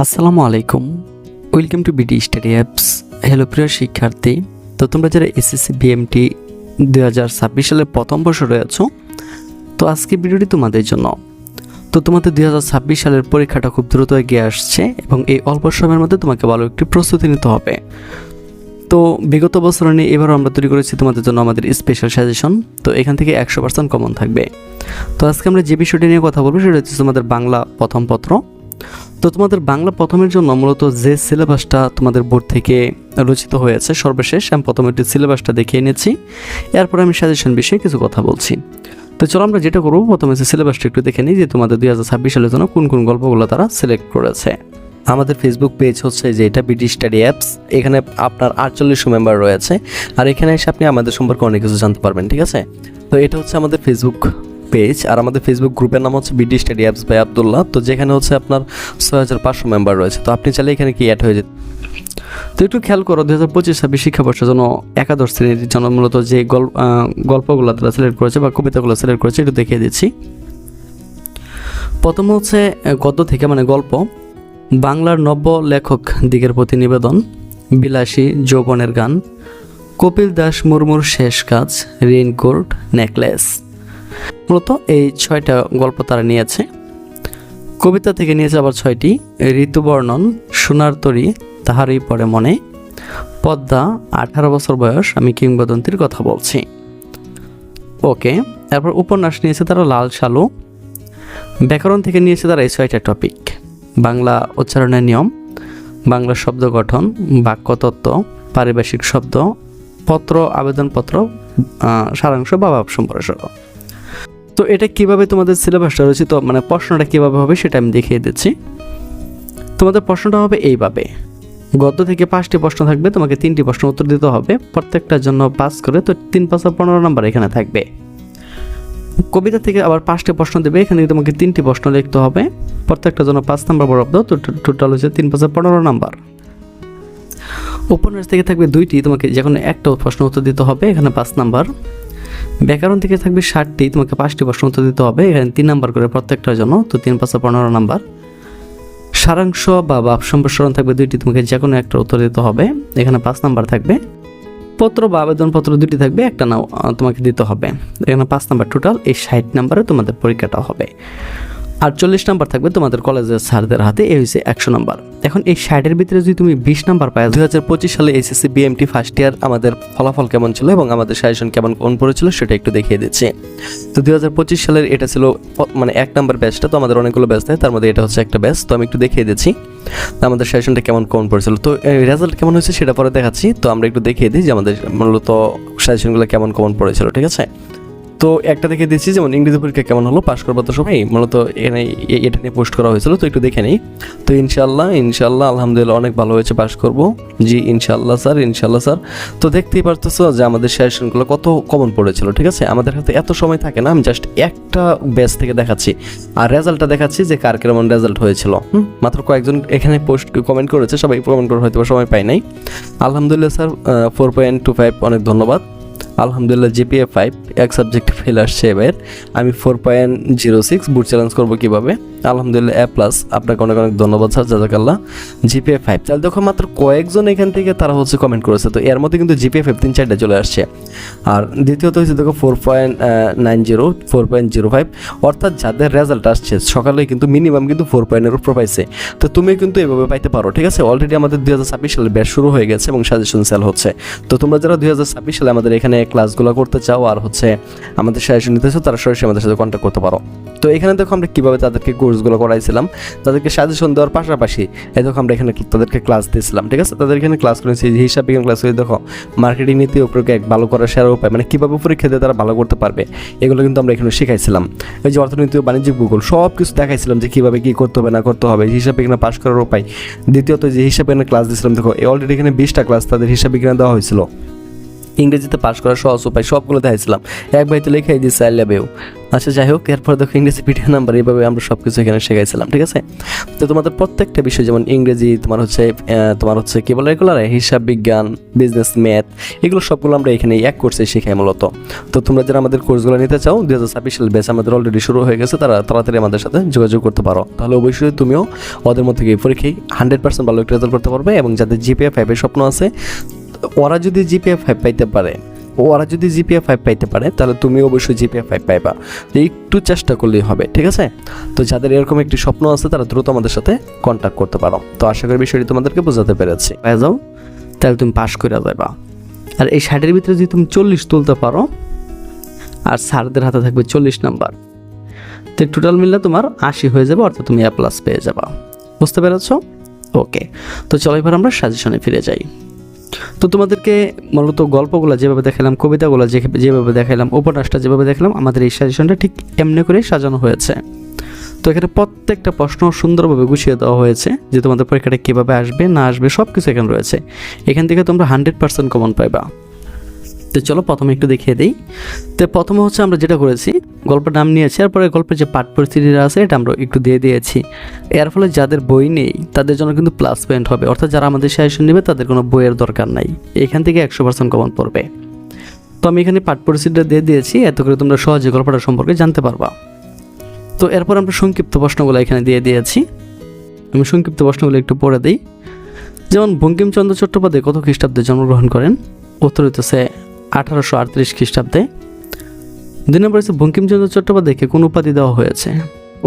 আসসালামু আলাইকুম, welcome to BD study apps. Hello প্রিয় শিক্ষার্থী, তো তোমরা যারা এসএসসি বিএমটি 2026 সালের প্রথম বর্ষে রয়েছো, তো আজকে ভিডিওটি তোমাদের জন্য। তো তোমাদের 2026 সালের পরীক্ষাটা খুব দ্রুত এগিয়ে আসছে এবং এই অল্প সময়ের মধ্যে তোমাকে ভালো একটি প্রস্তুতি নিতে হবে। তো বিগত বছর নিয়ে এবারও আমরা তৈরি করেছি তোমাদের জন্য আমাদের স্পেশাল সাজেশন। তো এখান থেকে 100% কমন থাকবে। তো আজকে আমরা যে বিষয়টি নিয়ে কথা বলবো সেটা হচ্ছে তোমাদের বাংলা প্রথম পত্র। তো তোমাদের বাংলা প্রথমের জন্য মূলত যে সিলেবাসটা তোমাদের বোর্ড থেকে রচিত হয়েছে সর্বশেষ, আমি প্রথমে একটি সিলেবাসটা দেখিয়ে এনেছি, এরপর আমি সাজেশন বিষয়ে কিছু কথা বলছি। তো চলো আমরা যেটা করবো, প্রথমে সিলেবাসটা একটু দেখে নিই যে তোমাদের 2026 সালের জন্য কোন কোন গল্পগুলো তারা সিলেক্ট করেছে। আমাদের ফেসবুক পেজ হচ্ছে যে এটা বিডি স্টাডি অ্যাপস। এখানে আপনার 48 মেম্বার রয়েছে, আর এখানে এসে আপনি আমাদের সম্পর্কে অনেক কিছু জানতে পারবেন, ঠিক আছে। তো এটা হচ্ছে আমাদের ফেসবুক পেজ, আর আমাদের ফেসবুক গ্রুপের নাম হচ্ছে BD study apps by Abdullah. তো যেখানে হচ্ছে আপনার 6500 মেম্বার রয়েছে, তো আপনি চাইলে এখানে কি অ্যাড হয়ে যেতে। তো একটু খেয়াল করো, 2025-26 শিক্ষাবর্ষের জন্য একাদশ শ্রেণীর জন্য মূলত যে গল্পগুলো তারা সিলেক্ট করেছে বা কবিতাগুলো সিলেক্ট করেছে একটু দেখিয়ে দিচ্ছি। প্রথম হচ্ছে গদ্য থেকে মানে গল্প, বাংলার নব্য লেখক দিগের প্রতি নিবেদন, বিলাসী যৌবনের গান, কপিল দাস মুর্মুর শেষ কাজ, রেইনকোট নেকলেস। মূলত এই 6টা গল্প তারা নিয়েছে। কবিতা থেকে নিয়েছে আবার 6টি, ঋতুবর্ণন, সোনার তরী, তাহারই পরে মনে, পদ্মা, 18 বছর বয়স, আমি কিংবদন্তির কথা বলছি। ওকে, তারপর উপন্যাস নিয়েছে তারা লাল সালু। ব্যাকরণ থেকে নিয়েছে তারা এই 6টা টপিক, বাংলা উচ্চারণের নিয়ম, বাংলা শব্দ গঠন, বাক্যতত্ত্ব, পারিভাষিক শব্দ, পত্র আবেদনপত্র, সারাংশ বা ভাব সম্প্রসারণ। তো এটা কিভাবে তোমাদের সিলেবাসটা রয়েছে, তো মানে প্রশ্নটা কিভাবে হবে সেটা আমি দেখিয়ে দিচ্ছি। তোমাদের প্রশ্নটা হবে এইভাবে, গদ্য থেকে 5টি প্রশ্ন থাকবে, তোমাকে 3টি প্রশ্ন উত্তর দিতে হবে, প্রত্যেকটার জন্য 5 করে, তো 3 5 15 নাম্বার এখানে থাকবে। কবিতা থেকে আবার 5টি প্রশ্ন দেবে, এখানে তোমাকে 3টি প্রশ্ন লিখতে হবে, প্রত্যেকটার জন্য 5 নাম্বার বরাদ্দ, তো টোটাল হচ্ছে 3 5 15 নাম্বার। উপন্যাস থেকে থাকবে 2টি, তোমাকে যে কোনো একটা প্রশ্ন উত্তর দিতে হবে, এখানে 5 নাম্বার। ব্যাকরণ থেকে থাকবে 60টি, তোমাকে 5টি প্রশ্ন উত্তর দিতে হবে, এখানে 3 নাম্বার করে প্রত্যেকটার জন্য, তো 3 5 15 নাম্বার। সারাংশ বা ভাব সম্প্রসারণ থাকবে 2টি, তোমাকে যে কোনো একটা উত্তর দিতে হবে, এখানে 5 নাম্বার থাকবে। পত্র বা আবেদনপত্র 2টি থাকবে, একটা নাও তোমাকে দিতে হবে, এখানে 5 নাম্বার। টোটাল এই 60 নাম্বারে তোমাদের পরীক্ষাটা হবে। আর 40 নাম্বার থাকবে তোমাদের কলেজের স্যারদের হাতে, এই হচ্ছে 100 নাম্বার। এখন এই 60-এর ভিতরে যদি তুমি 20 নাম্বার পাও, 2025 সালে এসএসসি বিএমটি ফার্স্ট ইয়ার আমাদের ফলাফল কেমন ছিল এবং আমাদের সাজেশন কেমন কোন পড়েছিল সেটা একটু দেখিয়ে দিচ্ছি। তো 2025 সালের এটা ছিল মানে 1 নাম্বার ব্যাচটা, তো আমাদের অনেকগুলো ব্যাচ থাকে, তার মধ্যে এটা হচ্ছে একটা ব্যাচ। তো আমি একটু দেখিয়ে দিচ্ছি আমাদের সাজেশনটা কেমন কোন পড়েছিল। তো রেজাল্ট কেমন হয়েছে সেটা পরে দেখাচ্ছি। তো আমরা একটু দেখিয়ে দিই যে আমাদের মূলত সাজেশনগুলো কেমন কোন পড়েছিল, ঠিক আছে। তো একটা দেখে দিচ্ছি, যেমন ইংরেজি পরীক্ষা কেমন হলো, পাশ করবার তো সবাই মূলত এটা নিয়ে পোস্ট করা হয়েছিল, তো একটু দেখে নিই। তো ইনশাল্লাহ আলহামদুলিল্লাহ অনেক ভালো হয়েছে, পাশ করব, জি ইনশাল্লাহ স্যার। তো দেখতেই পারতেছো যে আমাদের সাজেশনগুলো কত কমন পড়েছিল, ঠিক আছে। আমাদের হাতে এত সময় থাকে না, আমি জাস্ট একটা ব্যাচ থেকে দেখাচ্ছি আর রেজাল্টটা দেখাচ্ছি যে কার কেমন রেজাল্ট হয়েছিল। মাত্র কয়েকজন এখানে পোস্ট কমেন্ট করেছে, সবাই কমেন্ট করে হয়তো সময় পাই নাই। আলহামদুলিল্লাহ স্যার 4.25 অনেক ধন্যবাদ। আলহামদুলিল্লাহ জিপিএ 5, এক সাবজেক্টে ফেল আসছে এবার, আমি 4.06 বুট চ্যালেঞ্জ করবো কীভাবে। আলহামদুলিল্লাহ A+, আপনাকে অনেক অনেক ধন্যবাদ স্যার, জাজাকাল্লাহ। জিপিএ 5, তাহলে দেখো মাত্র কয়েকজন এখান থেকে তারা হচ্ছে কমেন্ট করেছে, তো এর মধ্যে কিন্তু জিপিএ 5 3-4টা চলে আসছে। আর দ্বিতীয়ত হচ্ছে দেখো 4.90, 4.05, অর্থাৎ যাদের রেজাল্ট আসছে সকালে কিন্তু মিনিমাম কিন্তু 4 পয়েন্টের উপর পাইছে। তো তুমি কিন্তু এভাবে পাইতে পারো, ঠিক আছে। অলরেডি আমাদের 2026 সালে ব্যাচ শুরু হয়ে গেছে এবং সাজেশন সেল হচ্ছে। তো তোমরা যারা 2026 সালে আমাদের এখানে ক্লাসগুলো করতে চাও আর হচ্ছে আমাদের সাজেশন নিতে চাও, তারা সরাসরি আমাদের সাথে কন্ট্যাক্ট করতে পারো। তো এখানে দেখো আমরা কীভাবে তাদেরকে কোর্সগুলো করাইছিলাম, তাদেরকে সাজেশন দেওয়ার পাশাপাশি এই দেখো আমরা এখানে তাদেরকে ক্লাস দিয়েছিলাম, ঠিক আছে। তাদের এখানে ক্লাস করেছি, হিসাব বিজ্ঞান ক্লাস করে দেখো মার্কেটিং নীতি ও প্রয়োগ ভালো করার সেরা উপায়, মানে কীভাবে পরীক্ষা দিয়ে তারা ভালো করতে পারবে, এগুলো কিন্তু আমরা এখানে শিখাইছিলাম। এই যে অর্থনীতি ও বাণিজ্যিক ভূগোল সব কিছু দেখাইছিলাম যে কীভাবে কী করতে হবে না করতে হবে, হিসাব বিজ্ঞান পাস করার উপায়। দ্বিতীয়ত যে হিসাব বিজ্ঞানের ক্লাস দিয়েছিলাম, দেখো অলরেডি এখানে 20টা ক্লাস তাদের হিসাব বিজ্ঞান দেওয়া হয়েছিল। ইংরেজিতে পাস করার সহজ উপায় সবগুলো দেখাইছিলাম। এক ভাই তো লেখাই দিয়েছে আই লাভ ইউ। আচ্ছা যাই হোক, এরপর দেখো ইংরেজি পিডিএফ নাম্বার, এইভাবে আমরা সব কিছু এখানে শেখাইছিলাম, ঠিক আছে। তো তোমাদের প্রত্যেকটা বিষয় যেমন ইংরেজি, তোমার হচ্ছে কি বলে এগুলো, হিসাব বিজ্ঞান, বিজনেস, ম্যাথ, এগুলো সবগুলো আমরা এখানে এক কোর্সে শেখাই মূলত। তো তোমরা যারা আমাদের কোর্সগুলো নিতে চাও 2026 সাল ব্যাচ আমাদের অলরেডি শুরু হয়ে গেছে, তারা তাড়াতাড়ি আমাদের সাথে যোগাযোগ করতে পারো। তাহলে অবশ্যই তুমিও ওদের মধ্যে গিয়ে পরীক্ষায় 100% ভালো একটা রেজাল্ট করতে পারবে। এবং যাদের জিপিএ 5 এর স্বপ্ন আছে, ওরা যদি জিপিএ 5 পাইতে পারে তাহলে তুমি অবশ্যই জিপিএ 5 পাইবা। একটু চেষ্টা করলেই হবে, ঠিক আছে। তো যাদের এরকম একটি স্বপ্ন আছে তারা দ্রুত আমাদের সাথে কন্ট্যাক্ট করতে পারো। তো আশা করি বিষয়টি তোমাদেরকে বোঝাতে পেরেছি। পেয়ে যাও, তাহলে তুমি পাস করে যাবা। আর এই 60-এর ভিতরে যদি তুমি 40 তুলতে পারো আর স্যারদের হাতে থাকবে 40 নাম্বার, তো টোটাল মিললে তোমার 80 হয়ে যাবে, অর্থাৎ তুমি A+ পেয়ে যাবা। বুঝতে পেরেছো? ওকে, তো চলো এবার আমরা সাজেশনে ফিরে যাই। তো তোমাদেরকে মূলত গল্পগুলো যেভাবে দেখালাম, কবিতাগুলো যেভাবে দেখালাম, উপন্যাসটা যেভাবে দেখালাম, আমাদের এই সাজেশনটা ঠিক এমনি করেই সাজানো হয়েছে। তো এখানে প্রত্যেকটা প্রশ্ন সুন্দরভাবে গুছিয়ে দেওয়া হয়েছে যে তোমাদের পরীক্ষাটা কীভাবে আসবে না আসবে সব কিছু এখানে রয়েছে। এখান থেকে তোমরা 100% কমন পাইবা। তো চলো প্রথমে একটু দেখিয়ে দিই। তো প্রথমে হচ্ছে আমরা যেটা করেছি, গল্পের নাম নিয়েছি, এরপরে গল্পের যে পাঠ পরিস্থিতিটা আছে এটা আমরা একটু দিয়ে দিয়েছি। এর ফলে যাদের বই নেই তাদের জন্য কিন্তু প্লাস পয়েন্ট হবে, অর্থাৎ যারা আমাদের সাজেশন নেবে তাদের কোনো বইয়ের দরকার নাই, এখান থেকে 100% কমন পড়বে। তো আমি এখানে পাঠ পরিস্থিতিটা দিয়ে দিয়েছি, এত করে তোমরা সহজে গল্পটা সম্পর্কে জানতে পারবা। তো এরপর আমরা সংক্ষিপ্ত প্রশ্নগুলো এখানে দিয়ে দিয়েছি। আমি সংক্ষিপ্ত প্রশ্নগুলো একটু পড়ে দিই। যেমন বঙ্কিমচন্দ্র চট্টোপাধ্যায় কত খ্রিস্টাব্দে জন্মগ্রহণ করেন? উত্তর হইতেছে 1838 খ্রিস্টাব্দে। 2 নম্বর হচ্ছে বঙ্কিমচন্দ্র চট্টোপাধ্যায়কে কোন উপাধি দেওয়া হয়েছে?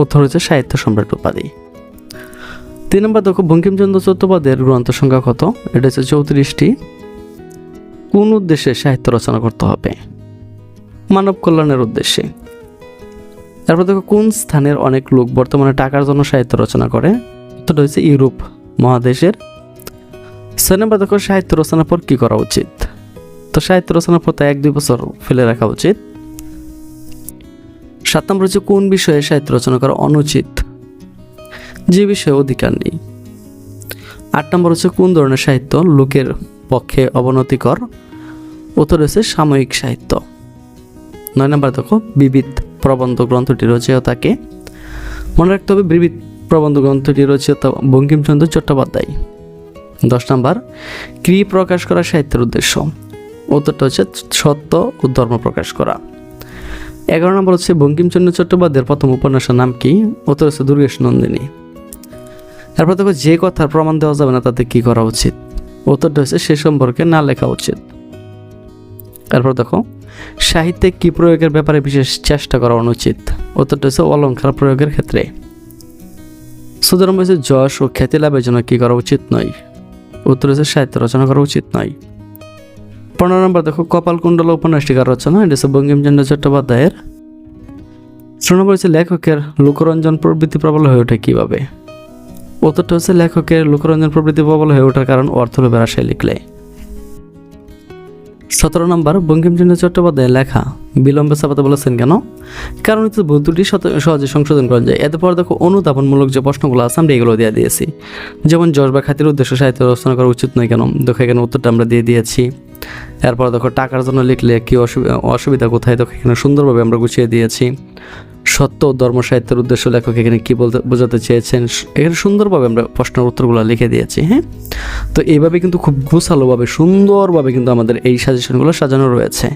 উত্তর হচ্ছে সাহিত্য সম্রাট উপাধি। 3 নম্বর দেখো, বঙ্কিমচন্দ্র চট্টোপাধ্যায়ের গ্রন্থ সংখ্যা কত? এটা হচ্ছে 34টি। কোন উদ্দেশ্যে সাহিত্য রচনা করতে হবে? মানব কল্যাণের উদ্দেশ্যে। তারপর দেখো, কোন স্থানের অনেক লোক বর্তমানে টাকার জন্য সাহিত্য রচনা করে? উত্তরটা হচ্ছে ইউরোপ মহাদেশের। 6 নম্বর দেখো, সাহিত্য রচনার পর কি করা উচিত? তো সাহিত্য রচনার পর 1-2 বছর ফেলে রাখা উচিত। 7 নম্বর হচ্ছে কোন বিষয়ে সাহিত্য রচনা করা অনুচিত? যে বিষয়ে অধিকার নেই। 8 নম্বর হচ্ছে কোন ধরনের সাহিত্য লোকের পক্ষে অবনতিকর? উত্তর হচ্ছে সাময়িক সাহিত্য। 9 নম্বর দেখো, বিবিধ প্রবন্ধ গ্রন্থটি রচয়িতাকে? মনে রাখতে হবে বিবিধ প্রবন্ধ গ্রন্থটি রচয়িতা বঙ্কিমচন্দ্র চট্টোপাধ্যায়। 10 নম্বর, কি প্রকাশ করা সাহিত্যের উদ্দেশ্য? উত্তরটা হচ্ছে সত্য ও ধর্ম প্রকাশ করা। 11 নম্বর হচ্ছে বঙ্কিমচন্দ্র চট্টোপাধ্যায়ের প্রথম উপন্যাসের নাম কি? উত্তর হচ্ছে দুর্গেশ নন্দিনী। এরপর দেখো, যে কথার প্রমাণ দেওয়া যাবে না তাতে কি করা উচিত? উত্তরটা হচ্ছে সে সম্পর্কে না লেখা উচিত। এরপর দেখো, সাহিত্যে কি প্রয়োগের ব্যাপারে বিশেষ চেষ্টা করা অনুচিত? উত্তরটা হচ্ছে অলঙ্কার প্রয়োগের ক্ষেত্রে। 14 নম্বর হচ্ছে যশ ও খ্যাতি লাভের জন্য কি করা উচিত নয়? উত্তর হচ্ছে সাহিত্য রচনা করা উচিত নয়। 15 নম্বর দেখো, কপালকুণ্ডলা উপন্যাসটি কার রচনা? এটা হচ্ছে বঙ্কিমচন্দ্র চট্টোপাধ্যায়ের। 16 নম্বর হচ্ছে লেখকের লোকরঞ্জন প্রবৃত্তি প্রবল হয়ে ওঠে কিভাবে? উত্তরটা হচ্ছে লেখকের লোকরঞ্জন প্রবৃত্তি প্রবল হয়ে ওঠার কারণ অর্থলোভের আশায় লিখলে। 17 নম্বর, বঙ্কিমচন্দ্র চট্টোপাধ্যায়ের লেখা বিলম্বে ছাপাতে বলেছেন কেন? কারণ হচ্ছে ভুল ত্রুটি সহজে সংশোধন করা যায়। এরপর দেখো, অনুধাবনমূলক যে প্রশ্নগুলো আছে আমরা এগুলো দিয়ে দিয়েছি। যেমন যশ বা খ্যাতির উদ্দেশ্য সাহিত্য রচনা করা উচিত নয় কেন? দেখো এখানে উত্তরটা আমরা দিয়ে দিয়েছি। এরপর দেখো, টাকার জন্য লিখলে কি অসুবিধা কোথায়? দেখো এখানে সুন্দরভাবে আমরা গুছিয়ে দিয়েছি। সত্য ও ধর্ম সাহিত্যের উদ্দেশ্য লেখক এখানে কি বোঝাতে চেয়েছেন, এখানে সুন্দরভাবে আমরা প্রশ্নের উত্তরগুলো লিখে দিয়েছি। হ্যাঁ, তো এইভাবে কিন্তু খুব গোছালোভাবে সুন্দরভাবে কিন্তু আমাদের এই সাজেশনগুলো সাজানো রয়েছে।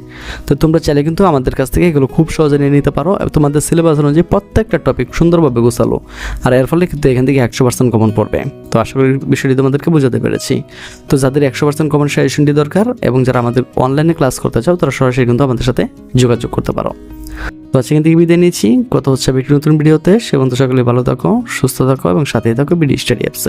তো তোমরা চাইলে কিন্তু আমাদের কাছ থেকে এগুলো খুব সহজে নিয়ে নিতে পারো। তোমাদের সিলেবাস অনুযায়ী প্রত্যেকটা টপিক সুন্দরভাবে গোছালো, আর এর ফলে কিন্তু এখান থেকে 100% কমন পড়বে। তো আশা করি বিষয়টি তোমাদেরকে বোঝাতে পেরেছি। তো যাদের 100% কমন সাজেশনটি দরকার এবং যারা আমাদের অনলাইনে ক্লাস করতে চাও তারা সরাসরি কিন্তু আমাদের সাথে যোগাযোগ করতে পারো। তো সেখান থেকে বিদায় নিচ্ছি, কথা হচ্ছে একটি নতুন ভিডিওতে। সে পর্যন্ত সকলে ভালো থাকো, সুস্থ থাকো এবং সাথেই থাকো বিডি স্টাডি অ্যাপসে।